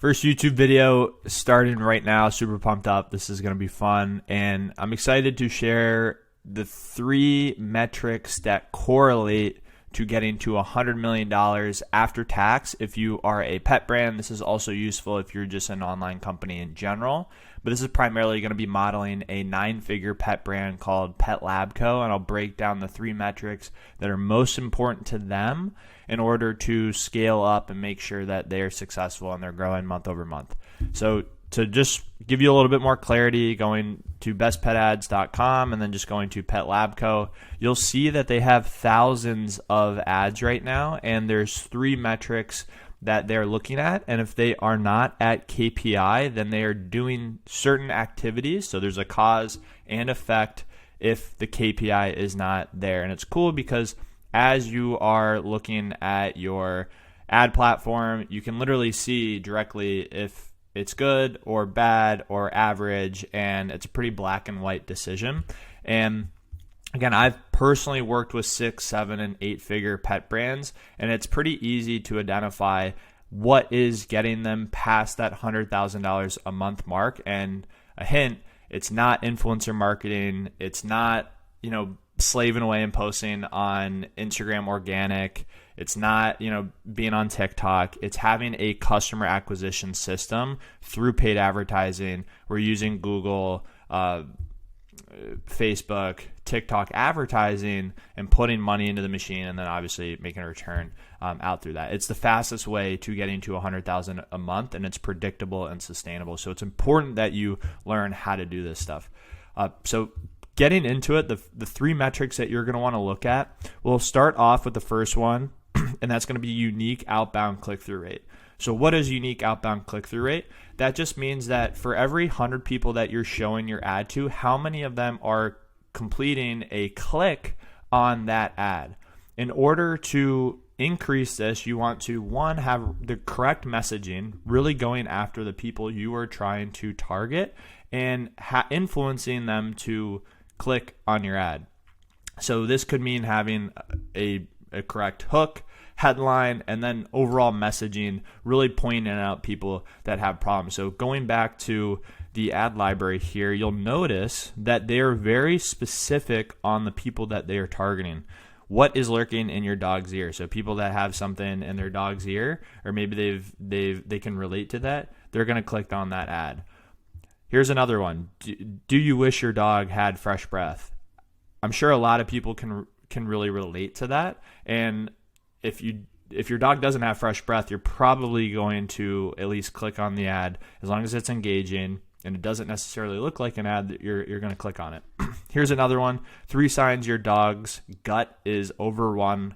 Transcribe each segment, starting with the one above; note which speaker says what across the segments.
Speaker 1: First YouTube video starting right now. Super pumped up. This is going to be fun. And I'm excited to share the 3 metrics that correlate to getting to $100 million after tax if you are a pet brand. This is also useful if you're just an online company in general. But this is primarily going to be modeling a 9-figure pet brand called Pet Lab Co. And I'll break down the 3 metrics that are most important to them in order to scale up and make sure that they're successful and they're growing month over month. So to just give you a little bit more clarity, going to bestpetads.com and then just going to Pet Lab Co., you'll see that they have thousands of ads right now, and there's 3 metrics that they're looking at. And if they are not at KPI, then they are doing certain activities. So there's a cause and effect if the KPI is not there. And it's cool because as you are looking at your ad platform, you can literally see directly if it's good or bad or average, and it's a pretty black and white decision. And again, I've personally worked with 6, 7, and 8-figure pet brands, and it's pretty easy to identify what is getting them past that $100,000 a month mark. And a hint, it's not influencer marketing. It's not, slaving away and posting on Instagram organic. It's not, being on TikTok. It's having a customer acquisition system through paid advertising. We're using Google, Facebook, TikTok advertising and putting money into the machine, and then obviously making a return out through that. It's the fastest way to getting to $100,000 a month, and it's predictable and sustainable. So it's important that you learn how to do this stuff. So getting into it, the 3 metrics that you're going to want to look at, we'll start off with the first one, and that's going to be unique outbound click-through rate. So what is unique outbound click-through rate? That just means that for every 100 people that you're showing your ad to, how many of them are completing a click on that ad? In order to increase this, you want to, 1, have the correct messaging, really going after the people you are trying to target and influencing them to click on your ad. So this could mean having a correct hook, headline, and then overall messaging, really pointing out people that have problems. So going back to the ad library here, you'll notice that they're very specific on the people that they are targeting. What is lurking in your dog's ear? So people that have something in their dog's ear, or maybe they can relate to that, they're going to click on that ad. Here's another one. Do you wish your dog had fresh breath? I'm sure a lot of people can really relate to that. And if your dog doesn't have fresh breath, you're probably going to at least click on the ad as long as it's engaging and it doesn't necessarily look like an ad. That you're going to click on it. Here's another one. 3 signs your dog's gut is overrun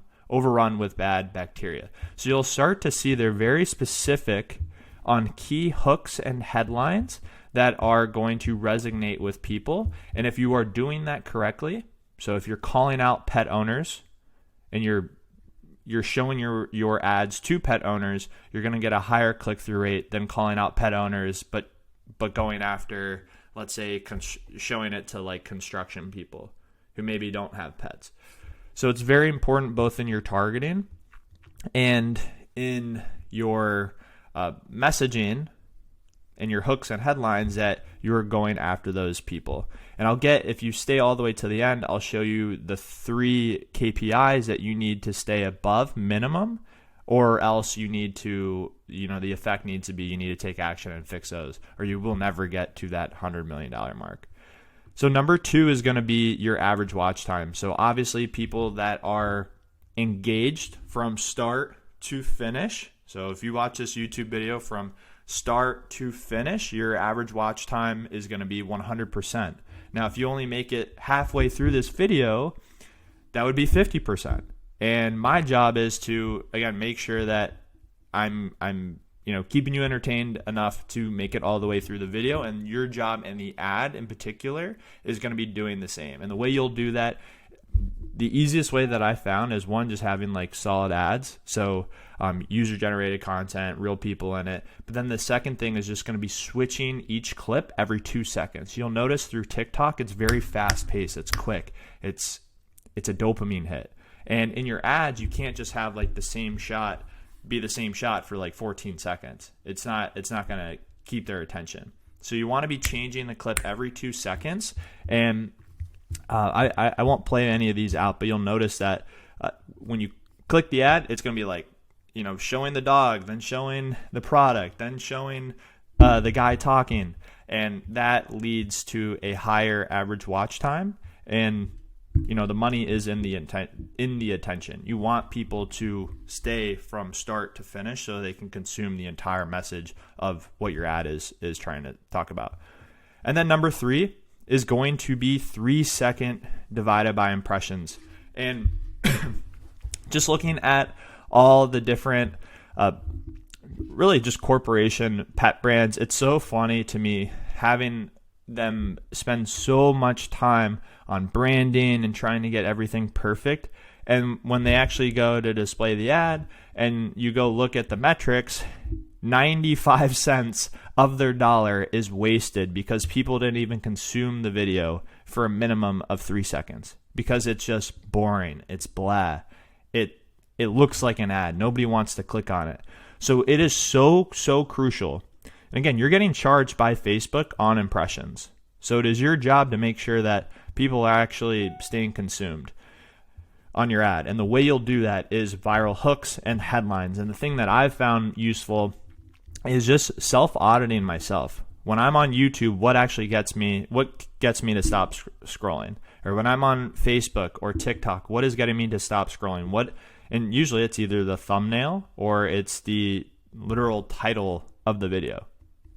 Speaker 1: with bad bacteria. So you'll start to see they're very specific on key hooks and headlines that are going to resonate with people. And if you are doing that correctly, so if you're calling out pet owners and you're showing your ads to pet owners, you're going to get a higher click-through rate than calling out pet owners, but going after, let's say, showing it to like construction people who maybe don't have pets. So it's very important both in your targeting and in your messaging and your hooks and headlines that you're going after those people. And if you stay all the way to the end, I'll show you the 3 KPIs that you need to stay above minimum, or else you need to, the effect needs to be, you need to take action and fix those, or you will never get to that $100 million mark. So number 2 is going to be your average watch time. So obviously people that are engaged from start to finish. So if you watch this YouTube video from start to finish, your average watch time is going to be 100%. Now, if you only make it halfway through this video, that would be 50%. And my job is to, again, make sure that I'm keeping you entertained enough to make it all the way through the video. And your job and the ad in particular is going to be doing the same. And the way you'll do that, the easiest way that I found is, 1, just having like solid ads. So user-generated content, real people in it. But then the second thing is just going to be switching each clip every 2 seconds. You'll notice through TikTok, it's very fast-paced. It's quick. It's a dopamine hit. And in your ads, you can't just have like the same shot be the same shot for like 14 seconds. It's not going to keep their attention. So you want to be changing the clip every 2 seconds. And I won't play any of these out, but you'll notice that when you click the ad, it's going to be like, showing the dog, then showing the product, then showing the guy talking. And that leads to a higher average watch time. And the money is in the attention. You want people to stay from start to finish so they can consume the entire message of what your ad is trying to talk about. And then number 3 is going to be 3 second divided by impressions. And just looking at all the different really just corporation pet brands, it's so funny to me having them spend so much time on branding and trying to get everything perfect. And when they actually go to display the ad and you go look at the metrics, 95 cents of their dollar is wasted because people didn't even consume the video for a minimum of 3 seconds because it's just boring. It's blah. It looks like an ad. Nobody wants to click on it. So it is so crucial. And again, you're getting charged by Facebook on impressions. So it is your job to make sure that people are actually staying consumed on your ad. And the way you'll do that is viral hooks and headlines. And the thing that I've found useful is just self-auditing myself. When I'm on YouTube, what gets me to stop scrolling? Or when I'm on Facebook or TikTok, what is getting me to stop scrolling? And usually it's either the thumbnail or it's the literal title of the video.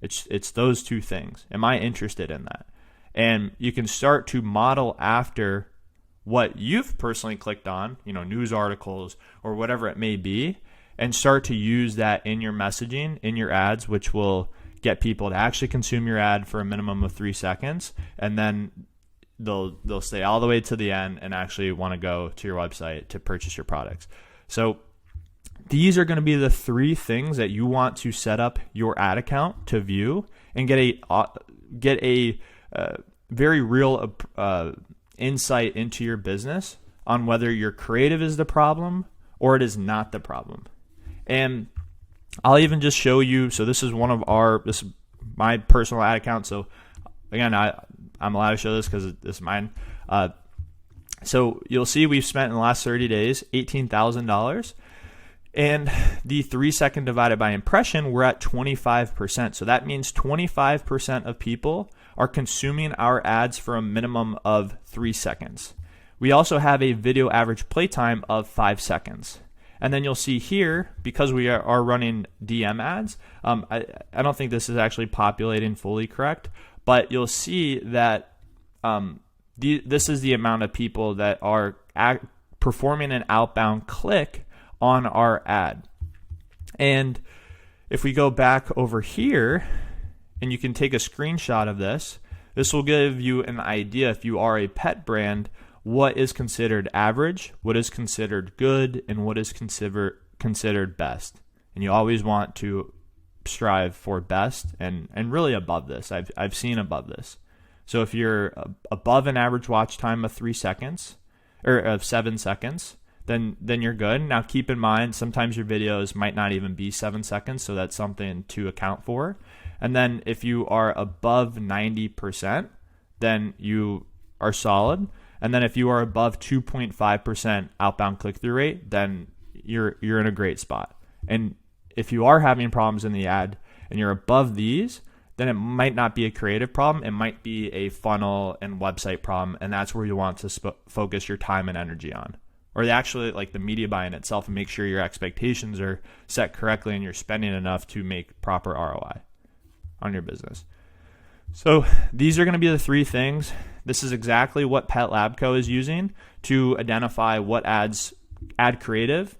Speaker 1: It's those two things. Am I interested in that? And you can start to model after what you've personally clicked on, news articles or whatever it may be, and start to use that in your messaging, in your ads, which will get people to actually consume your ad for a minimum of 3 seconds. And then they'll stay all the way to the end and actually want to go to your website to purchase your products. So these are going to be the 3 things that you want to set up your ad account to view and get a very real insight into your business on whether your creative is the problem or it is not the problem. And I'll even just show you. So this is this is my personal ad account. So again, I'm allowed to show this because this is mine. So you'll see we've spent in the last 30 days $18,000. And the 3 second divided by impression, we're at 25%. So that means 25% of people are consuming our ads for a minimum of 3 seconds. We also have a video average playtime of 5 seconds. And then you'll see here, because we are running DM ads, I don't think this is actually populating fully correct, but you'll see that this is the amount of people that are performing an outbound click on our ad. And if we go back over here, and you can take a screenshot of this, this will give you an idea, if you are a pet brand, what is considered average, what is considered good, and what is considered best. And you always want to strive for best and really above this. I've seen above this. So if you're above an average watch time of 3 seconds or of 7 seconds, then you're good. Now keep in mind, sometimes your videos might not even be 7 seconds, so that's something to account for. And then if you are above 90%, then you are solid. And then if you are above 2.5% outbound click-through rate, then you're in a great spot. And if you are having problems in the ad and you're above these, then it might not be a creative problem. It might be a funnel and website problem, and that's where you want to focus your time and energy on. Or actually like the media buying itself, and make sure your expectations are set correctly and you're spending enough to make proper ROI on your business. So these are going to be the 3 things. This is exactly what Pet Lab Co. is using to identify what ad creative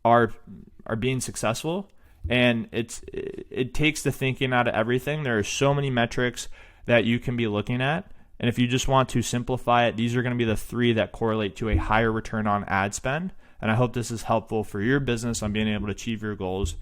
Speaker 1: are being successful. And it takes the thinking out of everything. There are so many metrics that you can be looking at. And if you just want to simplify it, these are going to be the 3 that correlate to a higher return on ad spend. And I hope this is helpful for your business on being able to achieve your goals